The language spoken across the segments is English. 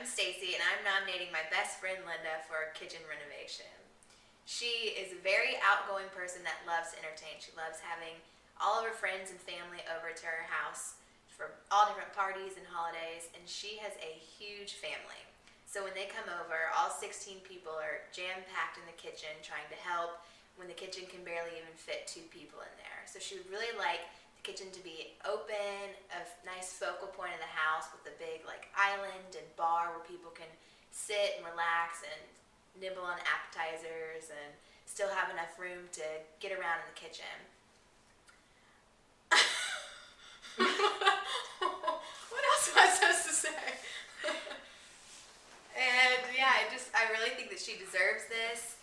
I'm Stacy, and I'm nominating my best friend Linda for kitchen renovation. She is a very outgoing person that loves to entertain. She loves having all of her friends and family over to her house for all different parties and holidays, and she has a huge family. So when they come over, all 16 people are jam-packed in the kitchen trying to help when the kitchen can barely even fit 2 people in there. So she would really like the kitchen to be open, a nice focal point of the house with a big like island and bar where people can sit and relax and nibble on appetizers and still have enough room to get around in the kitchen. What else am I supposed to say? And yeah, I really think that she deserves this.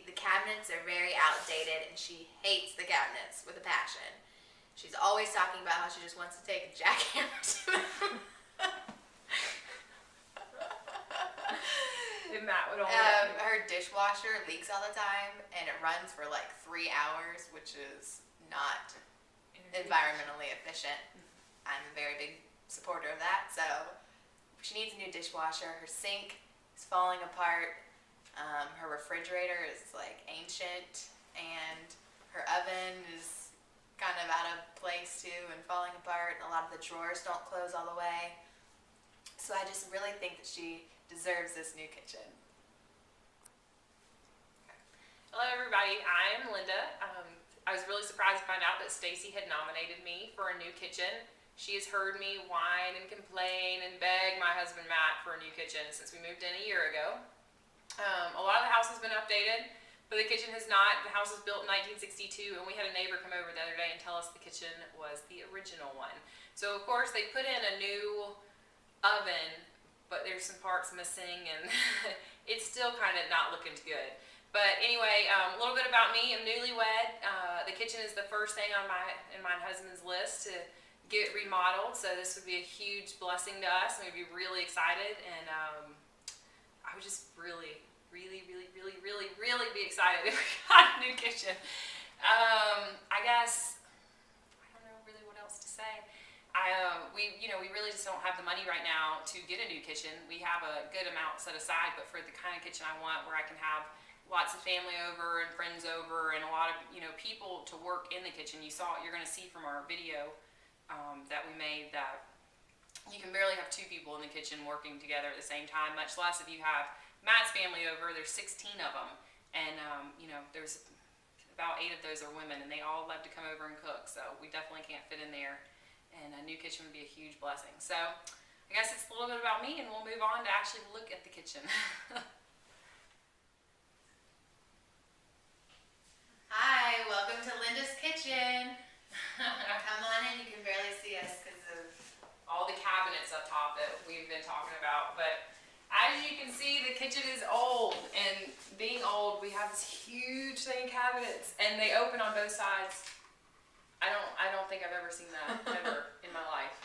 The cabinets are very outdated, and she hates the cabinets with a passion. She's always talking about how she just wants to take a jackhammer to them. And that would only her dishwasher leaks all the time, and it runs for like 3 hours, which is not environmentally efficient. I'm a very big supporter of that, so she needs a new dishwasher. Her sink is falling apart. Her refrigerator is like ancient, and her oven is kind of out of place too and falling apart. A lot of the drawers don't close all the way. So I just really think that she deserves this new kitchen. Hello everybody, I am Linda. I was really surprised to find out that Stacy had nominated me for a new kitchen. She has heard me whine and complain and beg my husband Matt for a new kitchen since we moved in a year ago. A lot of the house has been updated, but the kitchen has not. The house was built in 1962, and we had a neighbor come over the other day and tell us the kitchen was the original one. So of course they put in a new oven, but there's some parts missing, and it's still kind of not looking good. But anyway, a little bit about me. I'm newlywed. The kitchen is the first thing on my husband's list to get remodeled, so this would be a huge blessing to us, and we'd be really excited, and I would just really be excited if we got a new kitchen. I guess I don't know really what else to say. We really just don't have the money right now to get a new kitchen. We have a good amount set aside, but for the kind of kitchen I want, where I can have lots of family over and friends over and a lot of people to work in the kitchen. You're going to see from our video that we made that you can barely have 2 people in the kitchen working together at the same time, much less if you have Matt's family over. There's 16 of them, and there's about 8 of those are women, and they all love to come over and cook, so we definitely can't fit in there, and a new kitchen would be a huge blessing. So I guess it's a little bit about me, and we'll move on to actually look at the kitchen. Hi, welcome to Linda's kitchen. Come on in, you can barely see us because of all the cabinets up top that we've been talking about, but as you can see, the kitchen is old, and being old, we have this huge thing of cabinets, and they open on both sides. I don't think I've ever seen that ever in my life.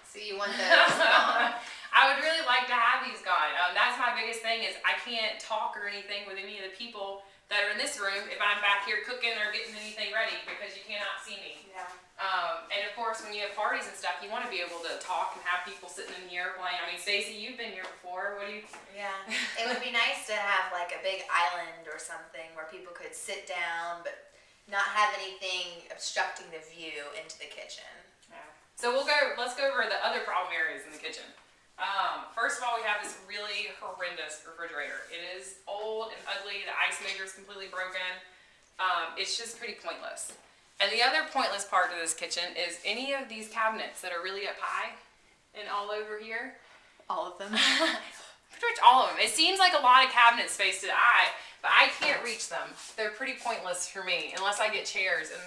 So you want those gone? I would really like to have these gone. That's my biggest thing, is I can't talk or anything with any of the people that are in this room if I'm back here cooking or getting anything ready, because you cannot see me. Yeah. And of course, when you have parties and stuff, you want to be able to talk and have people sitting in here playing. I mean, Stacy, you've been here before. What do you? Yeah. It would be nice to have like a big island or something where people could sit down, but not have anything obstructing the view into the kitchen. Yeah. So let's go over the other problem areas in the kitchen. First of all, we have this really horrendous refrigerator. It is old and ugly. The ice maker is completely broken. It's just pretty pointless. And the other pointless part of this kitchen is any of these cabinets that are really up high and all over here. All of them. Pretty much all of them. It seems like a lot of cabinet space to the eye, but I can't reach them. They're pretty pointless for me unless I get chairs, and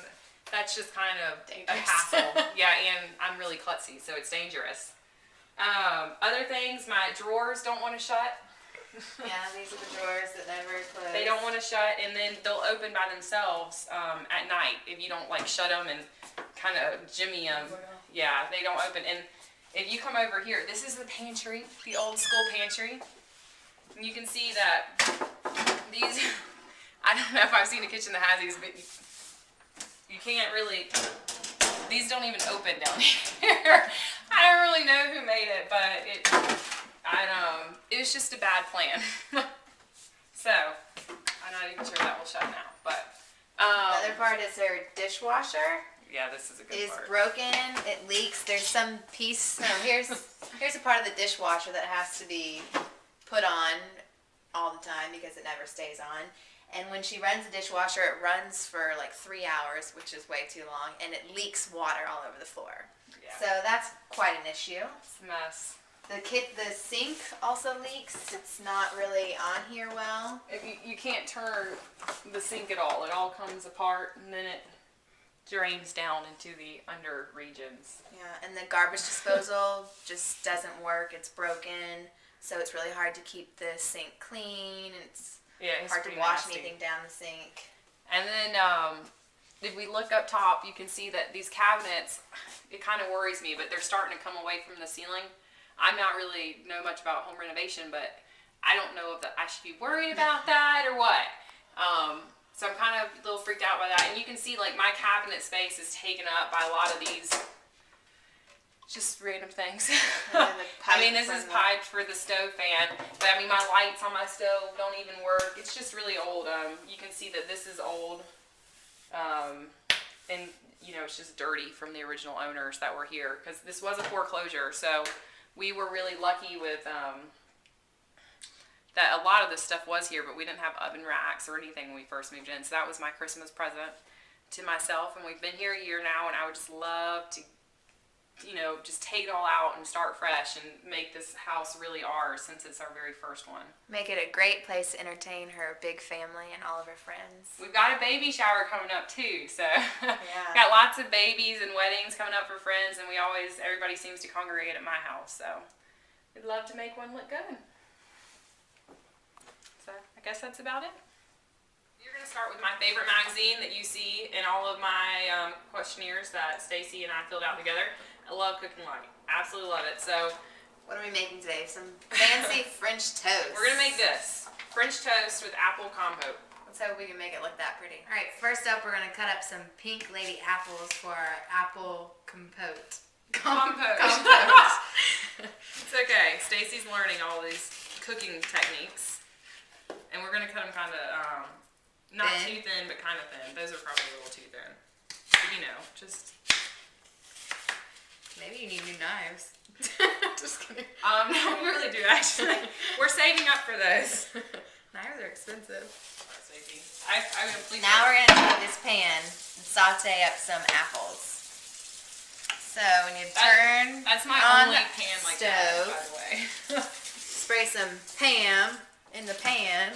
that's just kind of dangerous. A hassle. Yeah, and I'm really klutzy, so it's dangerous. Other things, my drawers don't want to shut. Yeah, these are the drawers that never close. They don't want to shut, and then they'll open by themselves at night if you don't like shut them and kind of jimmy them. Yeah, they don't open. And if you come over here, this is the pantry, the old school pantry. And you can see that these, I don't know if I've seen a kitchen that has these, but you can't really These don't even open down here. I don't really know who made it, but it was just a bad plan. So, I'm not even sure that will shut now, but. The other part is her dishwasher. Yeah, this is a good Is part. broken. It leaks. There's some piece. No, here's a part of the dishwasher that has to be put on all the time because it never stays on. And when she runs the dishwasher, it runs for like 3 hours, which is way too long, and it leaks water all over the floor. Yeah. So that's quite an issue. It's a mess. The sink also leaks. It's not really on here well. You can't turn the sink at all. It all comes apart and then it drains down into the under regions. Yeah, and the garbage disposal just doesn't work. It's broken, so it's really hard to keep the sink clean. And it's hard to wash anything down the sink. And then if we look up top, you can see that these cabinets, it kind of worries me, but they're starting to come away from the ceiling. I'm not really know much about home renovation, but I don't know if I should be worried about that or what. So I'm kind of a little freaked out by that. And you can see like my cabinet space is taken up by a lot of these just random things. I mean, this is piped for the stove fan, but I mean, my lights on my stove don't even work. It's just really old. You can see that this is old. And you know, it's just dirty from the original owners that were here because this was a foreclosure. So we were really lucky with that a lot of this stuff was here, but we didn't have oven racks or anything when we first moved in. So that was my Christmas present to myself, and we've been here a year now, and I would just love to, you know, just take it all out and start fresh and make this house really ours since it's our very first one. Make it a great place to entertain her big family and all of her friends. We've got a baby shower coming up too, so Yeah. got lots of babies and weddings coming up for friends, and everybody seems to congregate at my house, so we'd love to make one look good. So I guess that's about it. You're going to start with my favorite magazine that you see in all of my questionnaires that Stacy and I filled out together. I love cooking light. Absolutely love it. So What are we making today? Some fancy French toast. we're going to make this. French toast with apple compote. Let's hope we can make it look that pretty. All right, first up, we're going to cut up some pink lady apples for our apple compote. Compote. Compote. It's okay. Stacy's learning all these cooking techniques. And we're going to cut them kind of, not Thin? too thin, but kind of thin. Those are probably a little too thin. But, you know, just... Maybe you need new knives. Just kidding. No, we really do, actually. We're saving up for those. Knives are expensive. Stacy. I'm going to please... Now we're going to take this pan and saute up some apples. So when you turn That's my on only the pan like stove, that, by the way. spray some Pam in the pan.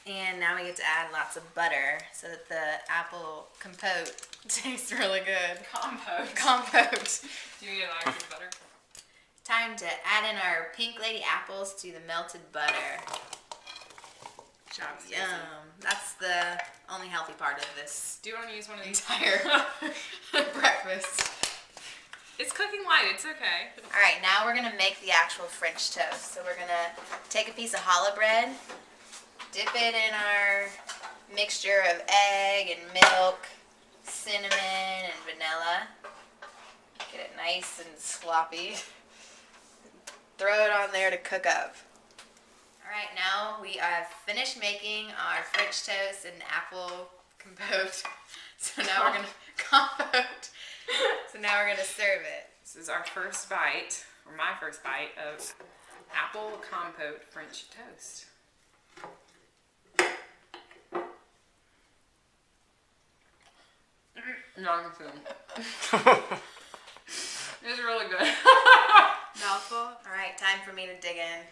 And now we get to add lots of butter so that the apple compote tastes really good. Compote. Compote. Do you get an butter? Time to add in our pink lady apples to the melted butter. Good job, Stacy. Yum. That's the only healthy part of this Do you want to use one of these? entire breakfast. It's cooking light. It's okay. All right, now we're gonna make the actual French toast. So we're gonna take a piece of challah bread, dip it in our mixture of egg and milk, cinnamon and vanilla. Get it nice and sloppy. Throw it on there to cook up. All right, now we have finished making our French toast and apple compote. So now we're gonna compote. So now we're gonna serve it. This is our first bite, or my first bite, of apple compote French toast. It's really good. Mouthful. All right, time for me to dig in.